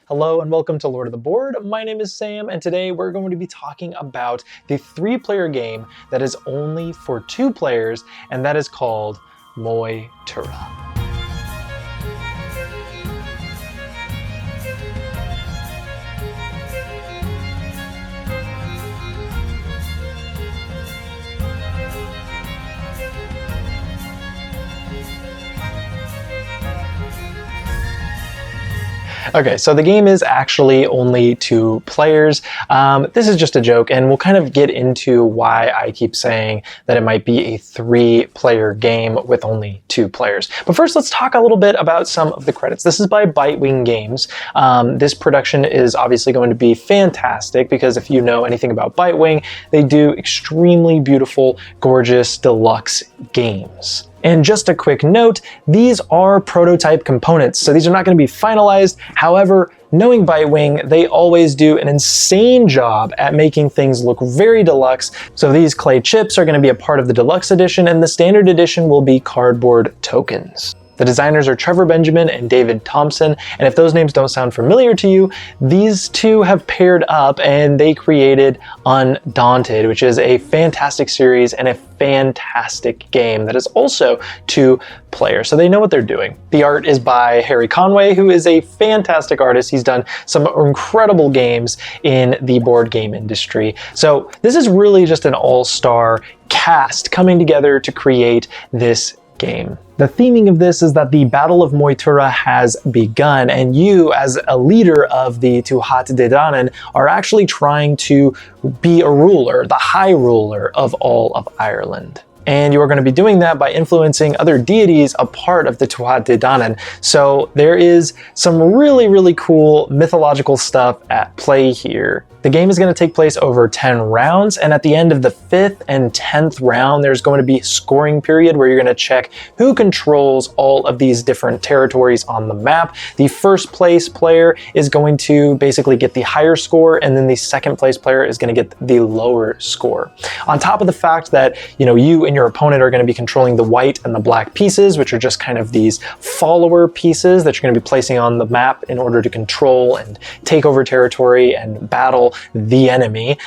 Hello and welcome to Lord of the Board. My name is Sam, and today we're going to be talking about the 3-player game that is only for 2 players, and that is called Moytura. Okay, so the game is actually only 2 players. This is just a joke, and we'll kind of get into why I keep saying that it might be a 3-player game with only 2 players. But first, let's talk a little bit about some of the credits. This is by Bitewing Games. This production is obviously going to be fantastic because if you know anything about Bitewing, they do extremely beautiful, gorgeous, deluxe games. And just a quick note, these are prototype components, so these are not going to be finalized. However, knowing Bitewing, they always do an insane job at making things look very deluxe. So these clay chips are going to be a part of the deluxe edition, and the standard edition will be cardboard tokens. The designers are Trevor Benjamin and David Thompson, and if those names don't sound familiar to you, these two have paired up and they created Undaunted, which is a fantastic series and a fantastic game that is also 2 players, so they know what they're doing. The art is by Harry Conway, who is a fantastic artist. He's done some incredible games in the board game industry. So this is really just an all-star cast coming together to create this game. The theming of this is that the Battle of Moytura has begun, and you, as a leader of the Tuatha Dé Danann, are actually trying to be a ruler, the high ruler of all of Ireland. And you are going to be doing that by influencing other deities a part of the Tuatha Dé Danann. So there is some really cool mythological stuff at play here. The game is going to take place over 10 rounds, and at the end of the 5th and 10th round, there's going to be a scoring period where you're going to check who controls all of these different territories on the map. The first place player is going to basically get the higher score, and then the second place player is going to get the lower score. On top of the fact that, you and your opponent are going to be controlling the white and the black pieces, which are just kind of these follower pieces that you're going to be placing on the map in order to control and take over territory and battle the enemy.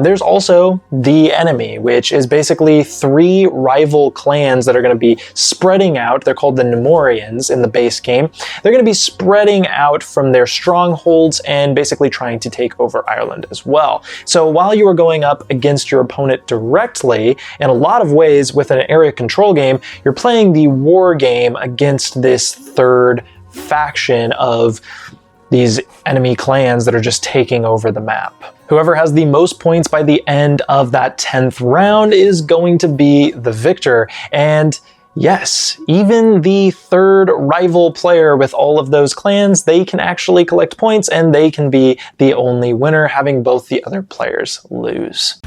There's also the enemy, which is basically 3 rival clans that are going to be spreading out. They're called the Nemorians in the base game. They're going to be spreading out from their strongholds and basically trying to take over Ireland as well. So while you are going up against your opponent directly, in a lot of ways with an area control game, you're playing the war game against this third faction of these enemy clans that are just taking over the map. Whoever has the most points by the end of that 10th round is going to be the victor. And yes, even the third rival player with all of those clans, they can actually collect points and they can be the only winner, having both the other players lose.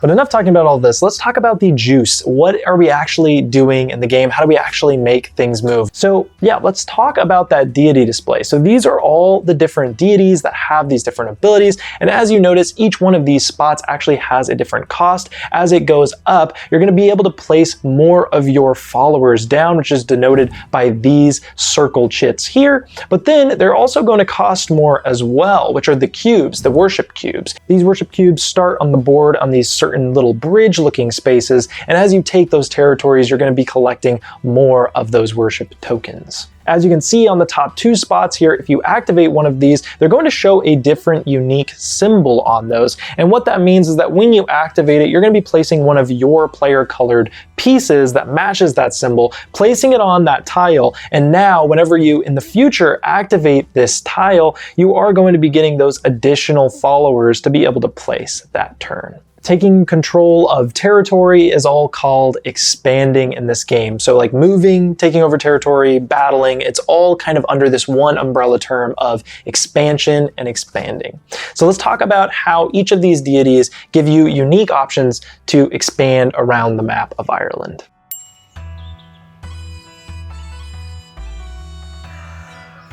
But enough talking about all this, let's talk about the juice. What are we actually doing in the game? How do we actually make things move? So yeah, let's talk about that deity display. So these are all the different deities that have these different abilities. And as you notice, each one of these spots actually has a different cost. As it goes up, you're gonna be able to place more of your followers down, which is denoted by these circle chits here. But then they're also going to cost more as well, which are the cubes, the worship cubes. These worship cubes start on the board on these certain little bridge looking spaces, and as you take those territories, you're going to be collecting more of those worship tokens. As you can see on the top 2 spots here, if you activate one of these, they're going to show a different unique symbol on those. And what that means is that when you activate it, you're going to be placing one of your player colored pieces that matches that symbol, placing it on that tile. And now whenever you in the future activate this tile, you are going to be getting those additional followers to be able to place that turn. Taking control of territory is all called expanding in this game. So like moving, taking over territory, battling, it's all kind of under this one umbrella term of expansion and expanding. So let's talk about how each of these deities give you unique options to expand around the map of Ireland.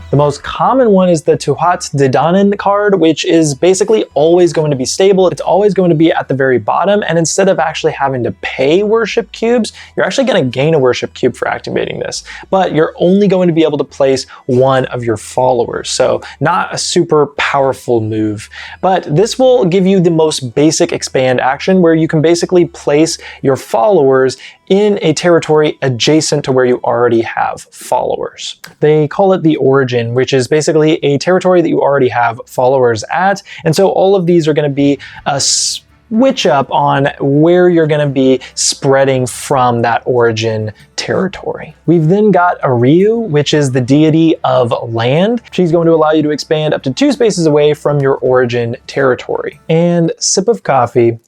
The most common one is the Tuhat Didanen card, which is basically always going to be stable. It's always going to be at the very bottom, and instead of actually having to pay worship cubes, you're actually going to gain a worship cube for activating this. But you're only going to be able to place one of your followers, so not a super powerful move. But this will give you the most basic expand action, where you can basically place your followers in a territory adjacent to where you already have followers. They call it the origin, which is basically a territory that you already have followers at. And so all of these are going to be a switch up on where you're going to be spreading from that origin territory. We've then got Ariu, which is the deity of land. She's going to allow you to expand up to 2 spaces away from your origin territory. And sip of coffee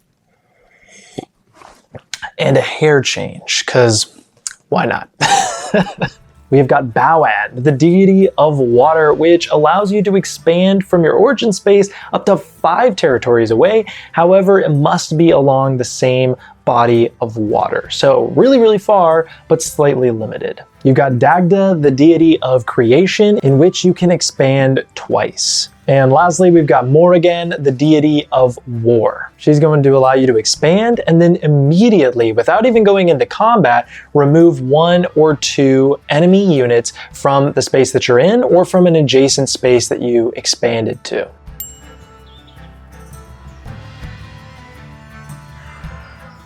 and a hair change, because why not? We have got Bawad, the deity of water, which allows you to expand from your origin space up to 5 territories away. However, it must be along the same body of water. So really far, but slightly limited. You've got Dagda, the deity of creation, in which you can expand twice. And lastly, we've got Morrigan, the deity of war. She's going to allow you to expand and then immediately, without even going into combat, remove 1 or 2 enemy units from the space that you're in or from an adjacent space that you expanded to.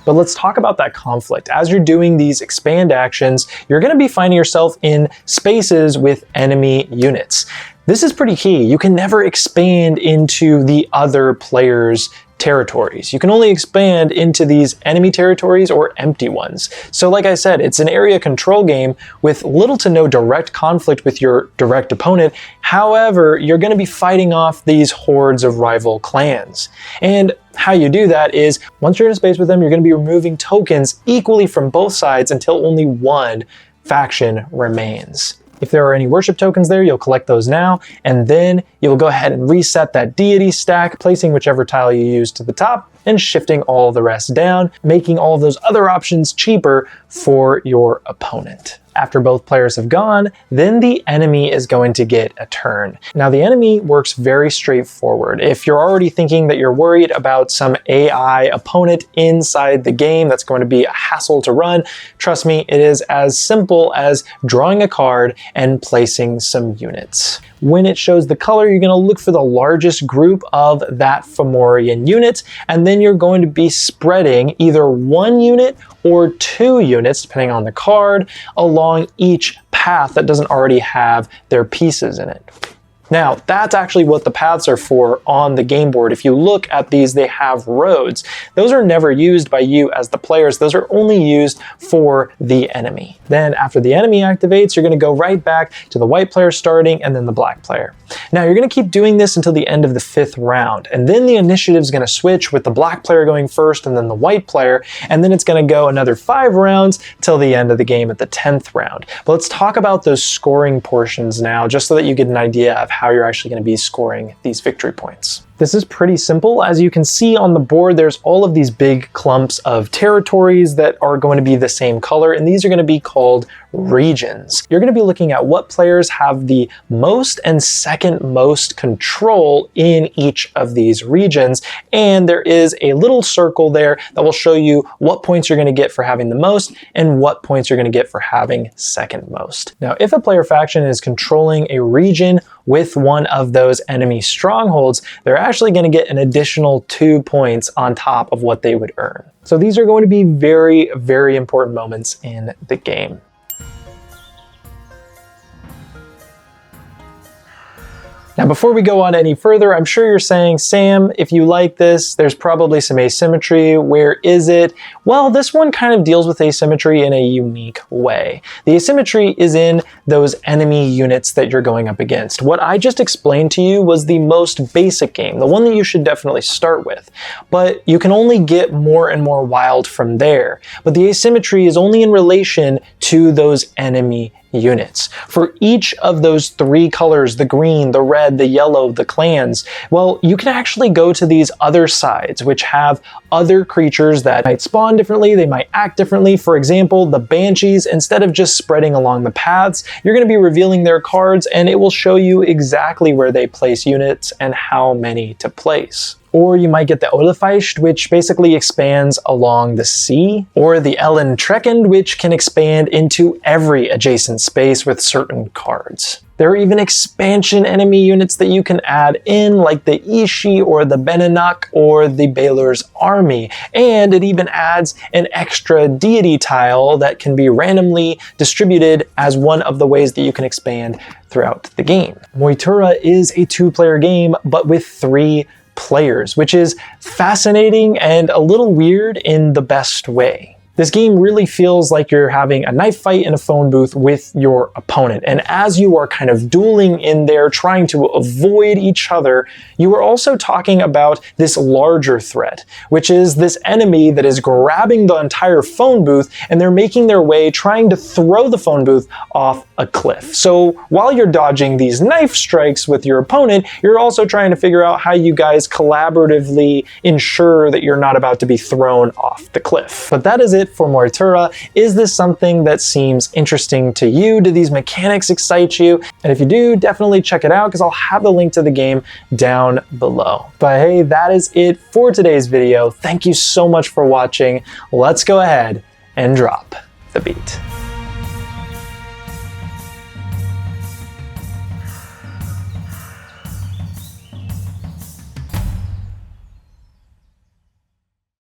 But let's talk about that conflict. As you're doing these expand actions, you're going to be finding yourself in spaces with enemy units. This is pretty key. You can never expand into the other player's territories. You can only expand into these enemy territories or empty ones. So like I said, it's an area control game with little to no direct conflict with your direct opponent. However, you're going to be fighting off these hordes of rival clans. And how you do that is, once you're in a space with them, you're going to be removing tokens equally from both sides until only one faction remains. If there are any worship tokens there, you'll collect those now, and then you'll go ahead and reset that deity stack, placing whichever tile you use to the top and shifting all the rest down, making all of those other options cheaper for your opponent. After both players have gone, then the enemy is going to get a turn. Now the enemy works very straightforward. If you're already thinking that you're worried about some AI opponent inside the game that's going to be a hassle to run, trust me, it is as simple as drawing a card and placing some units. When it shows the color, you're going to look for the largest group of that Fomorian unit, and then you're going to be spreading either 1 unit or 2 units, depending on the card, along each path that doesn't already have their pieces in it. Now, that's actually what the paths are for on the game board. If you look at these, they have roads. Those are never used by you as the players. Those are only used for the enemy. Then after the enemy activates, you're going to go right back to the white player starting and then the black player. Now, you're going to keep doing this until the end of the 5th round. And then the initiative is going to switch with the black player going first and then the white player. And then it's going to go another 5 rounds till the end of the game at the 10th round. But let's talk about those scoring portions now, just so that you get an idea of how you're actually going to be scoring these victory points. This is pretty simple. As you can see on the board, there's all of these big clumps of territories that are going to be the same color, and these are going to be called regions. You're going to be looking at what players have the most and second most control in each of these regions, and there is a little circle there that will show you what points you're going to get for having the most and what points you're going to get for having second most. Now, if a player faction is controlling a region with one of those enemy strongholds, they're actually going to get an additional 2 points on top of what they would earn. So these are going to be very, very important moments in the game. Now, before we go on any further, I'm sure you're saying, Sam, if you like this, there's probably some asymmetry. Where is it? Well, this one kind of deals with asymmetry in a unique way. The asymmetry is in those enemy units that you're going up against. What I just explained to you was the most basic game, the one that you should definitely start with. But you can only get more and more wild from there. But the asymmetry is only in relation to those enemy units. For each of those 3 colors, the green, the red, the yellow, the clans, well, you can actually go to these other sides, which have other creatures that might spawn differently, they might act differently. For example, the Banshees, instead of just spreading along the paths, you're going to be revealing their cards, and it will show you exactly where they place units and how many to place. Or you might get the Olafeist, which basically expands along the sea, or the Ellen Trekend, which can expand into every adjacent space with certain cards. There are even expansion enemy units that you can add in, like the Ishi or the Benenuk or the Baylor's Army, and it even adds an extra deity tile that can be randomly distributed as one of the ways that you can expand throughout the game. Moytura is a 2-player game, but with 3 players, which is fascinating and a little weird in the best way. This game really feels like you're having a knife fight in a phone booth with your opponent, and as you are kind of dueling in there, trying to avoid each other, you are also talking about this larger threat, which is this enemy that is grabbing the entire phone booth, and they're making their way trying to throw the phone booth off a cliff. So while you're dodging these knife strikes with your opponent, you're also trying to figure out how you guys collaboratively ensure that you're not about to be thrown off the cliff. But that is it for Moytura. Is this something that seems interesting to you? Do these mechanics excite you? And if you do, definitely check it out, because I'll have the link to the game down below. But hey, that is it for today's video. Thank you so much for watching. Let's go ahead and drop the beat.